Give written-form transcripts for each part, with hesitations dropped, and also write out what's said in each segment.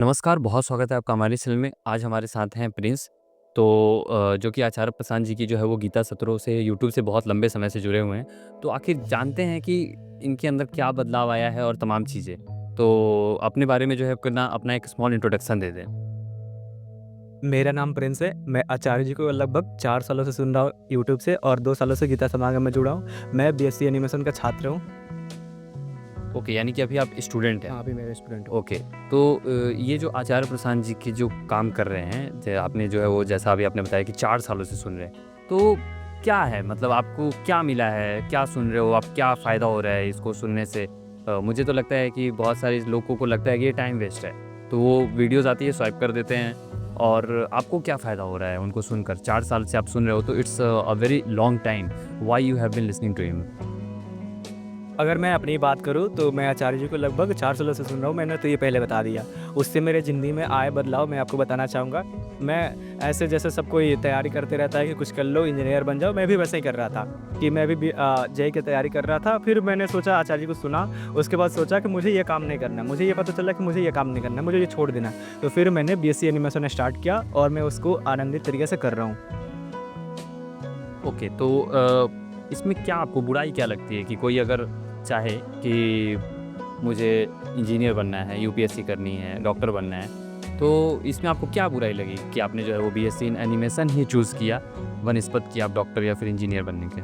नमस्कार, बहुत स्वागत है आपका हमारे चैनल में। आज हमारे साथ हैं प्रिंस, तो जो कि आचार्य प्रसाद जी की जो है वो गीता सत्रों से यूट्यूब से बहुत लंबे समय से जुड़े हुए हैं। तो आखिर जानते हैं कि इनके अंदर क्या बदलाव आया है और तमाम चीज़ें। तो अपने बारे में जो है अपना एक स्मॉल इंट्रोडक्शन दे दें। मेरा नाम प्रिंस है। मैं आचार्य जी को लगभग 4 सालों से सुन रहा हूँ यूट्यूब से और 2 सालों से गीता समागम में जुड़ा हूँ। मैं बीएससी एनिमेशन का छात्र हूँ। ओके, यानी कि अभी आप स्टूडेंट हैं। हाँ, अभी मैं स्टूडेंट हूँ। ओके, तो ये जो आचार्य प्रसाद जी के जो काम कर रहे हैं, आपने जो है वो जैसा अभी आपने बताया कि 4 सालों से सुन रहे हैं। तो क्या है मतलब आपको क्या मिला है? क्या सुन रहे हो आप? क्या फ़ायदा हो रहा है इसको सुनने से? मुझे तो लगता है कि बहुत सारे लोगों को लगता है कि ये टाइम वेस्ट है। तो वो वीडियोज़ आती है स्वाइप कर देते हैं और आपको क्या फ़ायदा हो रहा है उनको सुनकर? 4 साल से आप सुन रहे हो तो it's a very long time. Why you have been listening to him? अगर मैं अपनी बात करूँ तो मैं आचार्य जी को लगभग 4 सालों से सुन रहा हूँ, मैंने तो ये पहले बता दिया। उससे मेरे ज़िंदगी में आए बदलाव मैं आपको बताना चाहूँगा। मैं ऐसे जैसे सब कोई तैयारी करते रहता है कि कुछ कर लो, इंजीनियर बन जाओ, मैं भी वैसे ही कर रहा था कि मैं भी जेईई की तैयारी कर रहा था। फिर मैंने सोचा आचार्य जी को सुना, उसके बाद सोचा कि मुझे ये काम नहीं करना है। मुझे ये पता चला कि मुझे ये काम नहीं करना है, मुझे ये छोड़ देना है। तो फिर मैंने बीएससी एनिमेशन स्टार्ट किया और मैं उसको आनंदित तरीके से कर रहा हूँ। ओके, तो इसमें क्या आपको बुराई क्या लगती है कि कोई अगर चाहे कि मुझे इंजीनियर बनना है, यूपीएससी करनी है, डॉक्टर बनना है, तो इसमें आपको क्या बुराई लगी कि आपने जो है वो BSc in animation he choose किया, बनस्पत कि आप डॉक्टर या फिर इंजीनियर बनने के?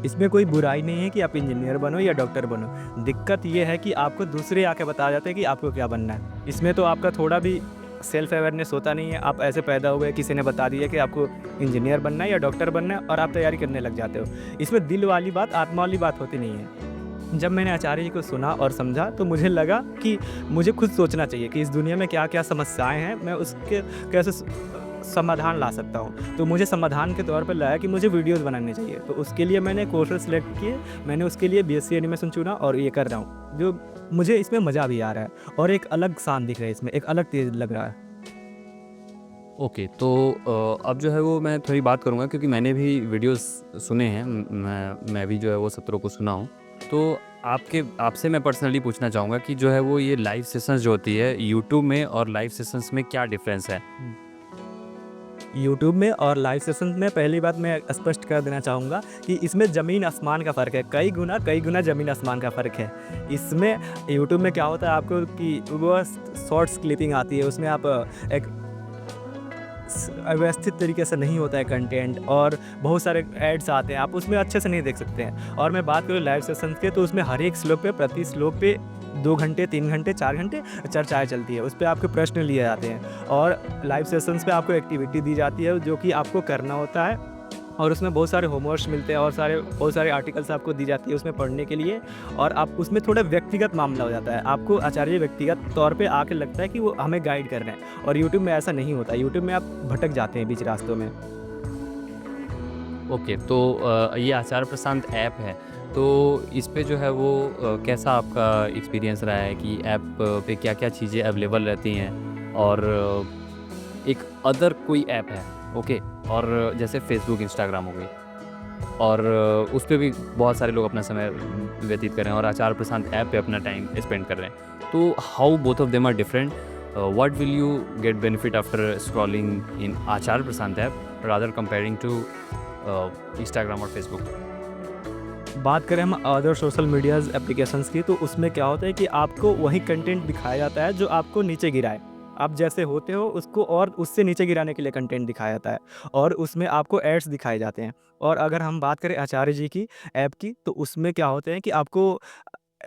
इसमें कोई बुराई नहीं है कि आप इंजीनियर बनो या डॉक्टर बनो। दिक्कत ये है कि आपको दूसरे आके बता जाते हैं कि आपको क्या बनना है। इसमें तो आपका थोड़ा भी सेल्फ अवेयरनेस होता नहीं है। आप ऐसे पैदा हुए, किसी ने बता दिया कि आपको इंजीनियर बनना है या डॉक्टर बनना है और आप तैयारी करने लग जाते हो। इसमें दिल वाली बात, आत्मा वाली बात होती नहीं है। जब मैंने आचार्य जी को सुना और समझा तो मुझे लगा कि मुझे खुद सोचना चाहिए कि इस दुनिया में क्या-क्या समस्याएँ हैं, मैं उसके कैसे समाधान ला सकता हूँ। तो मुझे समाधान के तौर पे लगा कि मुझे वीडियोज़ बनाने चाहिए। तो उसके लिए मैंने कोर्सेज़ सेलेक्ट किए, मैंने उसके लिए बीएससी एनिमेशन चुना और ये कर रहा हूँ। जो मुझे इसमें मज़ा भी आ रहा है और एक अलग शान दिख रहा है इसमें, एक अलग तेज़ लग रहा है। ओके, तो अब जो है वो मैं थोड़ी बात करूँगा क्योंकि मैंने भी वीडियोज़ सुने हैं। मैं भी जो है वो सत्रों को सुना हूँ। तो आपसे मैं पर्सनली पूछना चाहूँगा कि जो है वो ये लाइव सेशंस जो होती है यूट्यूब में और लाइव सेशंस में क्या डिफ़रेंस है? यूट्यूब में और लाइव सेशन में पहली बात मैं स्पष्ट कर देना चाहूँगा कि इसमें ज़मीन आसमान का फ़र्क है। कई गुना ज़मीन आसमान का फ़र्क है। इसमें यूट्यूब में क्या होता है आपको कि वो शॉर्ट्स क्लिपिंग आती है, उसमें आप एक व्यवस्थित तरीके से नहीं होता है कंटेंट और बहुत सारे एड्स आते हैं, आप उसमें अच्छे से नहीं देख सकते हैं। और मैं बात करूँ लाइव सेशंस की तो उसमें हर एक श्लोक पे, प्रति श्लोक पे 2 घंटे, 3 घंटे, 4 घंटे चर्चाएँ चलती है। उस पे आपके प्रश्न लिए जाते हैं और लाइव सेशंस पे आपको एक्टिविटी दी जाती है जो कि आपको करना होता है और उसमें बहुत सारे होमवर्क्स मिलते हैं और बहुत सारे आर्टिकल्स आपको दी जाती है उसमें पढ़ने के लिए और आप उसमें थोड़ा व्यक्तिगत मामला हो जाता है। आपको आचार्य व्यक्तिगत तौर पे आके लगता है कि वो हमें गाइड कर रहे हैं और यूट्यूब में ऐसा नहीं होता। यूट्यूब में आप भटक जाते हैं बीच रास्तों में। ओके, तो ये आचार प्रशांत ऐप है, तो इस पे जो है वो कैसा आपका एक्सपीरियंस रहा है कि ऐप पे क्या-क्या चीज़ें अवेलेबल रहती हैं? और एक अदर कोई ऐप है, ओके? और जैसे फ़ेसबुक, इंस्टाग्राम हो गई और उस पे भी बहुत सारे लोग अपना समय व्यतीत कर रहे हैं और आचार प्रशांत ऐप पे अपना टाइम स्पेंड कर रहे हैं। तो how both of them are different? What will you get benefit after scrolling in Acharya Prashant app rather comparing to Instagram और फेसबुक? बात करें हम अदर सोशल मीडियाज़ एप्लीकेशंस की तो उसमें क्या होता है कि आपको वही कंटेंट दिखाया जाता है जो आपको नीचे गिराए। आप जैसे होते हो उसको और उससे नीचे गिराने के लिए कंटेंट दिखाया जाता है और उसमें आपको एड्स दिखाए जाते हैं। और अगर हम बात करें आचार्य जी की ऐप की तो उसमें क्या होते हैं कि आपको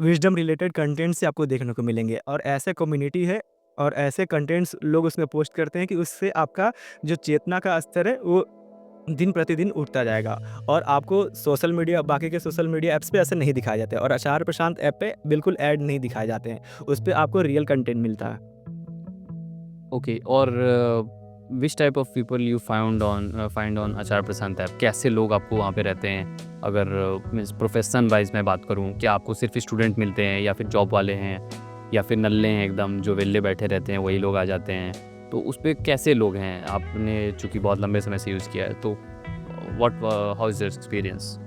विज़डम रिलेटेड कंटेंट से आपको देखने को मिलेंगे और ऐसे कम्युनिटी है और ऐसे कंटेंट्स लोग उसमें पोस्ट करते हैं कि उससे आपका जो चेतना का स्तर है वो दिन प्रतिदिन उठता जाएगा और आपको सोशल मीडिया बाकी के सोशल मीडिया ऐप्स पे ऐसे नहीं दिखाए जाते और आचार प्रशांत ऐप पे बिल्कुल ऐड नहीं दिखाए जाते हैं। उस पे आपको रियल कंटेंट मिलता है। ओके, और which type of people you find on आचार प्रशांत ऐप? कैसे लोग आपको वहाँ पे रहते हैं? अगर मीन्स प्रोफेशन वाइज़ मैं बात करूँ, क्या आपको सिर्फ़ स्टूडेंट मिलते हैं या फिर जॉब वाले हैं या फिर नल्ले हैं एकदम जो वेल्ले बैठे रहते हैं वही लोग आ जाते हैं? तो उस पे कैसे लोग हैं? आपने चूँकि बहुत लंबे समय से यूज़ किया है तो हाउ इज़ योर एक्सपीरियंस?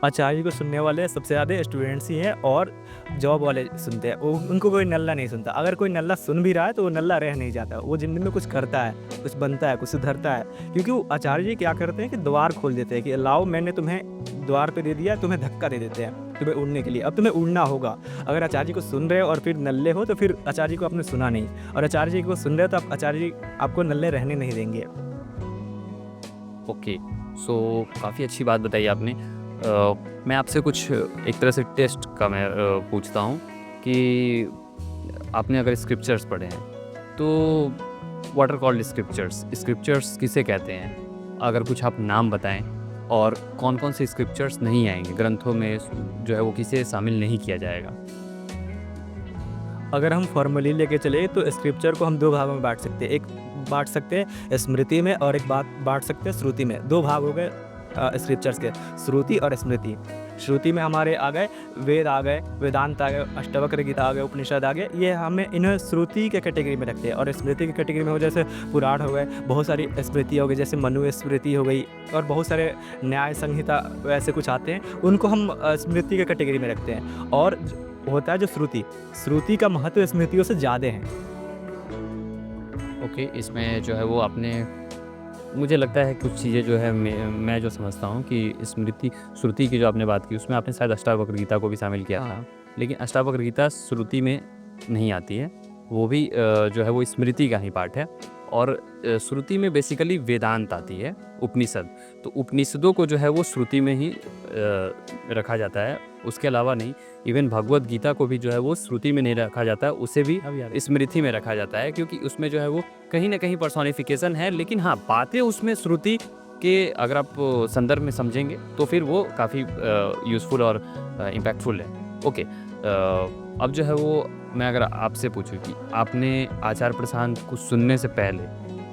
आचार्य को सुनने वाले सबसे ज़्यादा स्टूडेंट्स ही हैं और जॉब वाले सुनते हैं, वो उनको कोई नल्ला नहीं सुनता। अगर कोई नल्ला सुन भी रहा है तो वो नल्ला रह नहीं जाता, वो ज़िंदगी में कुछ करता है, कुछ बनता है, कुछ सुधरता है। क्योंकि वो आचार्य जी क्या करते हैं कि द्वार खोल देते हैं कि लाओ मैंने तुम्हें द्वार पे दे दिया, तुम्हें धक्का दे देते हैं तुम्हें उड़ने के लिए, अब तुम्हें उड़ना होगा। अगर आचार्य जी को सुन रहे हो और फिर नल्ले हो तो फिर आचार्य जी को आपने सुना नहीं, और आचार्य जी को सुन रहे हो तो आप आचार्य जी आपको नल्ले रहने नहीं देंगे। ओके, सो काफ़ी अच्छी बात बताई आपने। मैं आपसे कुछ एक तरह से टेस्ट का मैं पूछता हूँ कि आपने अगर स्क्रिप्चर्स पढ़े हैं तो what are called scriptures, scriptures किसे कहते हैं? अगर कुछ आप नाम बताएं, और कौन कौन से स्क्रिप्चर्स नहीं आएंगे ग्रंथों में, जो है वो किसे शामिल नहीं किया जाएगा? अगर हम फॉर्मली लेके चले तो स्क्रिप्चर को हम 2 भागों में बाँट सकते हैं। एक बाँट सकते हैं स्मृति में और एक बाँट सकते हैं श्रुति में। 2 भाग हो गए स्क्रिप्चर्स के, श्रुति और स्मृति। श्रुति में हमारे आ गए वेद आ गए, वेदांत आ गए, अष्टावक्र गीता आ गए, उपनिषद आ गए। ये हमें इन्हें श्रुति के कैटेगरी में रखते हैं। और स्मृति की कैटेगरी में हो जैसे पुराण हो गए, बहुत सारी स्मृति हो गई, जैसे मनु स्मृति हो गई, और बहुत सारे न्याय संहिता वैसे कुछ आते हैं, उनको हम स्मृति के कैटेगरी में रखते हैं। और होता है जो श्रुति, श्रुति का महत्व स्मृतियों से ज़्यादा है। ओके, इसमें जो है वो आपने, मुझे लगता है कुछ चीज़ें जो है मैं जो समझता हूँ कि स्मृति श्रुति की जो आपने बात की उसमें आपने शायद अष्टावक्र गीता को भी शामिल किया था। हाँ। लेकिन अष्टावक्र गीता श्रुति में नहीं आती है, वो भी जो है वो स्मृति का ही पार्ट है। और श्रुति में बेसिकली वेदांत आती है, उपनिषद। तो उपनिषदों को जो है वो श्रुति में ही रखा जाता है, उसके अलावा नहीं। इवन भगवत गीता को भी जो है वो श्रुति में नहीं रखा जाता, उसे भी स्मृति में रखा जाता है, क्योंकि उसमें जो है वो कहीं ना कहीं पर्सोनिफिकेशन है। लेकिन हाँ, बातें उसमें श्रुति के अगर आप संदर्भ में समझेंगे तो फिर वो काफ़ी यूज़फुल और इम्पैक्टफुल है। ओके, अब जो है वो मैं अगर आपसे पूछूं कि आपने आचार्य प्रशांत को सुनने से पहले,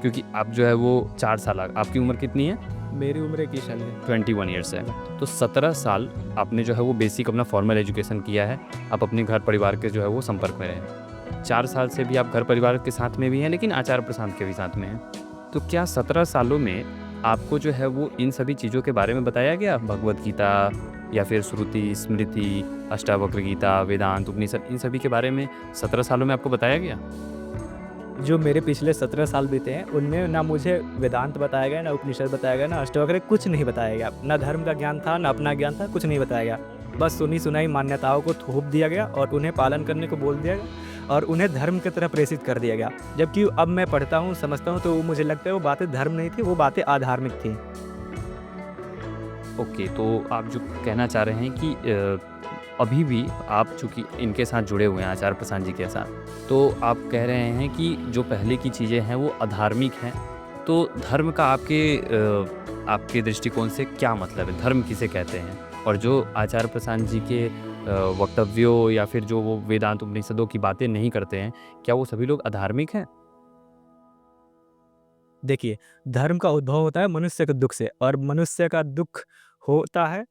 क्योंकि आप जो है वो 4 साल, आपकी उम्र कितनी है? मेरी उम्र 21 साल है। 21 ईयर्स है। तो 17 साल आपने जो है वो बेसिक अपना फॉर्मल एजुकेशन किया है, आप अपने घर परिवार के जो है वो संपर्क में रहे। 4 साल से भी आप घर परिवार के साथ में भी हैं, लेकिन आचार्य प्रशांत के भी साथ में हैं। तो क्या 17 सालों में आपको जो है वो इन सभी चीज़ों के बारे में बताया गया, भगवत गीता या फिर श्रुति, स्मृति, अष्टावक्र गीता, वेदांत, उपनिषद, इन सभी के बारे में 17 सालों में आपको बताया गया? जो मेरे पिछले 17 साल बीते हैं उनमें ना मुझे वेदांत बताया गया, ना उपनिषद बताया गया, ना अष्टावक्र, कुछ नहीं बताया गया। ना धर्म का ज्ञान था, ना अपना ज्ञान था, कुछ नहीं बताया गया। बस सुनी सुनाई मान्यताओं को थोप दिया गया और उन्हें पालन करने को बोल दिया गया और उन्हें धर्म की तरफ प्रेषित कर दिया गया। जबकि अब मैं पढ़ता हूँ, समझता हूँ, तो मुझे लगता है वो बातें धर्म नहीं थी, वो बातें अधार्मिक थी। ओके, तो आप जो कहना चाह रहे हैं कि अभी भी आप चूँकि इनके साथ जुड़े हुए हैं, आचार्य प्रशांत जी के साथ, तो आप कह रहे हैं कि जो पहले की चीज़ें हैं वो अधार्मिक हैं। तो धर्म का आपके दृष्टिकोण से क्या मतलब है? धर्म किसे कहते हैं? और जो आचार्य प्रशांत जी के वक्तव्यों या फिर जो वो वेदांत उपनिषदों की बातें नहीं करते हैं, क्या वो सभी लोग अधार्मिक हैं? देखिए, धर्म का उद्भव होता है मनुष्य के दुख से, और मनुष्य का दुख होता है,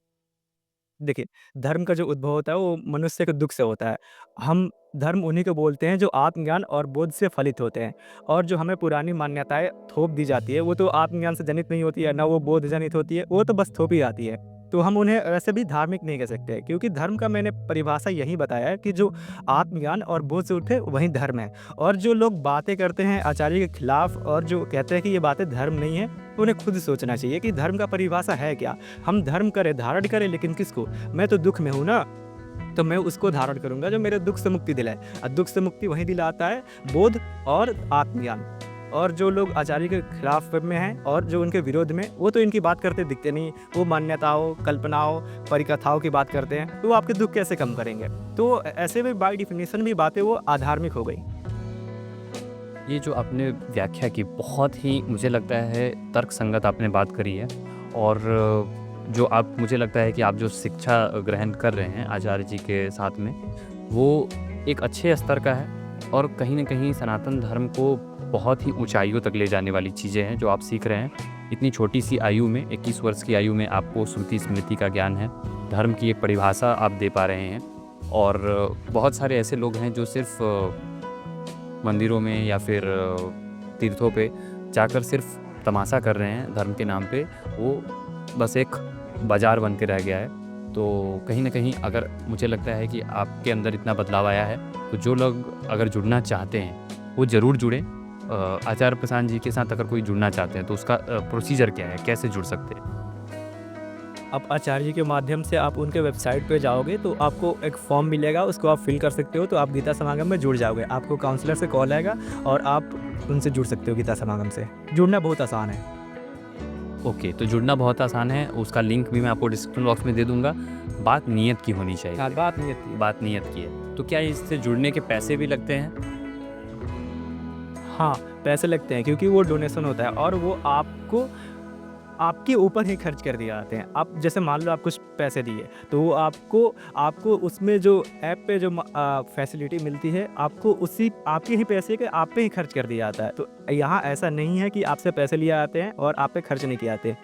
देखिए, धर्म का जो उद्भव होता है वो मनुष्य के दुख से होता है। हम धर्म उन्हीं को बोलते हैं जो आत्मज्ञान और बोध से फलित होते हैं। और जो हमें पुरानी मान्यताएँ थोप दी जाती है, वो तो आत्मज्ञान से जनित नहीं होती है, ना वो बोध जनित होती है, वो तो बस थोपी जाती है। तो हम उन्हें वैसे भी धार्मिक नहीं कह सकते, क्योंकि धर्म का मैंने परिभाषा यही बताया है कि जो आत्मज्ञान और बोध से उठे वही धर्म है। और जो लोग बातें करते हैं आचार्य के खिलाफ और जो कहते हैं कि ये बातें धर्म नहीं है, तो उन्हें खुद सोचना चाहिए कि धर्म का परिभाषा है क्या? हम धर्म करें, धारण करें, लेकिन किसको? मैं तो दुख में हूँ ना, तो मैं उसको धारण करूँगा जो मेरे दुख से मुक्ति दिलाए। और दुख से मुक्ति वही दिलाता है बोध और आत्मज्ञान। और जो लोग आचार्य के खिलाफ में हैं और जो उनके विरोध में, वो तो इनकी बात करते दिखते नहीं। वो मान्यताओं, कल्पनाओं, परिकथाओं की बात करते हैं, तो वो आपके दुख कैसे कम करेंगे? तो ऐसे में बाय डिफिनेशन भी बातें वो अधार्मिक हो गई। ये जो आपने व्याख्या की, बहुत ही मुझे लगता है तर्कसंगत आपने बात करी है। और जो आप, मुझे लगता है कि आप जो शिक्षा ग्रहण कर रहे हैं आचार्य जी के साथ में, वो एक अच्छे स्तर का है और कहीं न कहीं सनातन धर्म को बहुत ही ऊंचाइयों तक ले जाने वाली चीज़ें हैं जो आप सीख रहे हैं। इतनी छोटी सी आयु में, 21 वर्ष की आयु में आपको श्रुति स्मृति का ज्ञान है, धर्म की एक परिभाषा आप दे पा रहे हैं। और बहुत सारे ऐसे लोग हैं जो सिर्फ मंदिरों में या फिर तीर्थों पे जाकर सिर्फ तमाशा कर रहे हैं धर्म के नाम पे, वो बस एक बाजार बन के रह गया है। तो कहीं न कहीं अगर मुझे लगता है कि आपके अंदर इतना बदलाव आया है, तो जो लोग अगर जुड़ना चाहते हैं, वो ज़रूर जुड़ें। आचार्य प्रशांत जी के साथ अगर कोई जुड़ना चाहते हैं, तो उसका प्रोसीजर क्या है? कैसे जुड़ सकते हैं? आप आचार्य जी के माध्यम से आप उनके वेबसाइट पे जाओगे तो आपको एक फॉर्म मिलेगा, उसको आप फिल कर सकते हो, तो आप गीता समागम में जुड़ जाओगे। आपको काउंसलर से कॉल आएगा और आप उनसे जुड़ सकते हो गीता समागम से। जुड़ना बहुत आसान है। ओके, तो जुड़ना बहुत आसान है, उसका लिंक भी मैं आपको डिस्क्रिप्शन बॉक्स में दे दूँगा। बात नीयत की होनी चाहिए। हाँ, बात नहीं आती है। बात नीयत की है। तो क्या इससे जुड़ने के पैसे भी लगते हैं? हाँ, पैसे लगते हैं क्योंकि वो डोनेशन होता है और वो आपको आपके ऊपर ही खर्च कर दिए जाते हैं। आप जैसे मान लो आप कुछ पैसे दिए, तो वो आपको आपको उसमें जो ऐप पे जो फैसिलिटी मिलती है, आपको उसी आपके ही पैसे के आप पे ही खर्च कर दिया जाता है। तो यहाँ ऐसा नहीं है कि आपसे पैसे लिए जाते हैं और आप पे खर्च नहीं किए जाते।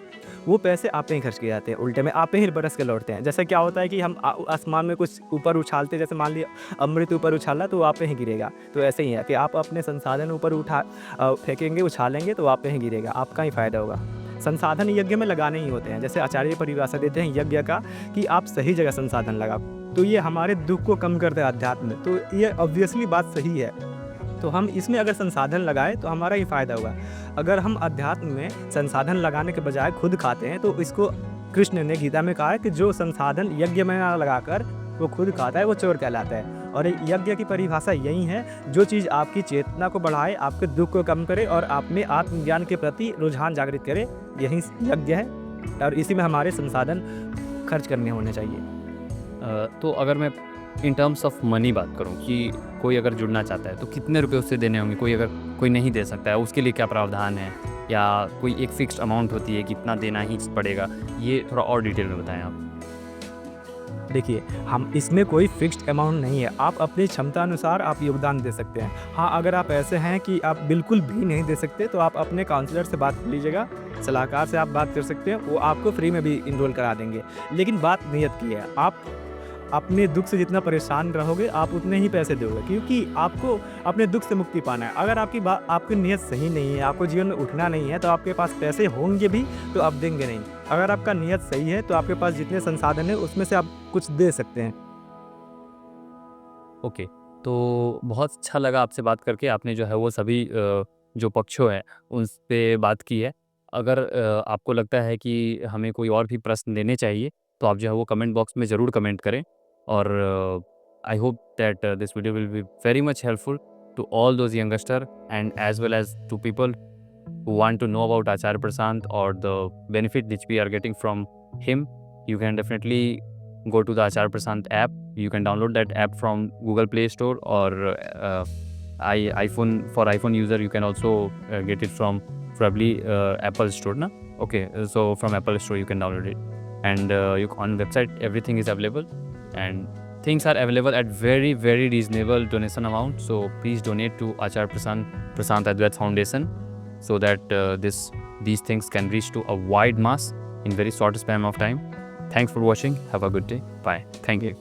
वो पैसे आप पे ही खर्च किए जाते हैं, उल्टे में आप पे ही बरस के लौटते हैं। जैसे क्या होता है कि हम आसमान में कुछ ऊपर उछालते, जैसे मान लिया अमृत ऊपर उछाला तो वो आप पे ही गिरेगा। तो ऐसे ही है कि आप अपने संसाधन ऊपर फेंकेंगे, उछालेंगे तो आप पे ही गिरेगा, आपका ही फ़ायदा होगा। संसाधन यज्ञ में लगाने ही होते हैं। जैसे आचार्य परिभाषा देते हैं यज्ञ का कि आप सही जगह संसाधन लगाओ। तो ये हमारे दुःख को कम करता है अध्यात्म में। तो ये ऑब्वियसली बात सही है। तो हम इसमें अगर संसाधन लगाएँ तो हमारा ही फ़ायदा होगा। अगर हम अध्यात्म में संसाधन लगाने के बजाय खुद खाते हैं तो इसको कृष्ण ने गीता में कहा है कि जो संसाधन यज्ञ में ना लगाकर वो खुद खाता है वो चोर कहलाता है। और यज्ञ की परिभाषा यही है, जो चीज़ आपकी चेतना को बढ़ाए, आपके दुःख को कम करे और आप में आत्मज्ञान के प्रति रुझान जागृत करे, यही यज्ञ है। और इसी में हमारे संसाधन खर्च करने होने चाहिए। तो अगर मैं इन टर्म्स ऑफ मनी बात करूँ कि कोई अगर जुड़ना चाहता है, तो कितने रुपए उससे देने होंगे? कोई नहीं दे सकता है, उसके लिए क्या प्रावधान है? या कोई एक फ़िक्स्ड अमाउंट होती है कि इतना देना ही पड़ेगा? ये थोड़ा और डिटेल में बताएँ आप। देखिए, हम इसमें कोई फ़िक्स्ड अमाउंट नहीं है। आप अपनी क्षमता अनुसार आप योगदान दे सकते हैं। हाँ, अगर आप ऐसे हैं कि आप बिल्कुल भी नहीं दे सकते, तो आप अपने काउंसलर से बात कर लीजिएगा, सलाहकार से आप बात कर सकते हैं, वो आपको फ्री में भी इनरोल करा देंगे। लेकिन बात नियत की है, आप अपने दुःख से जितना परेशान रहोगे, आप उतने ही पैसे दोगे, क्योंकि आपको अपने दुःख से मुक्ति पाना है। अगर आपकी नीयत सही नहीं है, आपको जीवन में उठना नहीं है, तो आपके पास पैसे होंगे भी, तो आप देंगे नहीं। अगर आपका नीयत सही है, तो आपके पास जितने संसाधन हैं, उसमें से आप कुछ दे सकते हैं। ओके, तो बहुत अच्छा लगा आपसे बात करके। आपने जो है वो सभी जो पक्षों हैं, उस पे बात की है। अगर आपको लगता है कि हमें कोई और भी प्रश्न लेने चाहिए, तो आप जो है वो कमेंट बॉक्स में ज़रूर कमेंट करें। और I hope that this video will be very much helpful to all those youngster and as well as to people who want to know about Acharya Prasant or the benefit which we are getting from him. You can definitely go to the Acharya Prasant app. You can download that app from Google Play Store or iPhone. For iPhone user, you can also get it from probably Apple Store, na? Okay, so from Apple Store you can download it, and on website everything is available, and things are available at very very reasonable donation amount. So please donate to Acharya Prasant Advait Foundation, so that these things can reach to a wide mass in very short span of time. Thanks for watching. Have a good day. Bye. Thank you.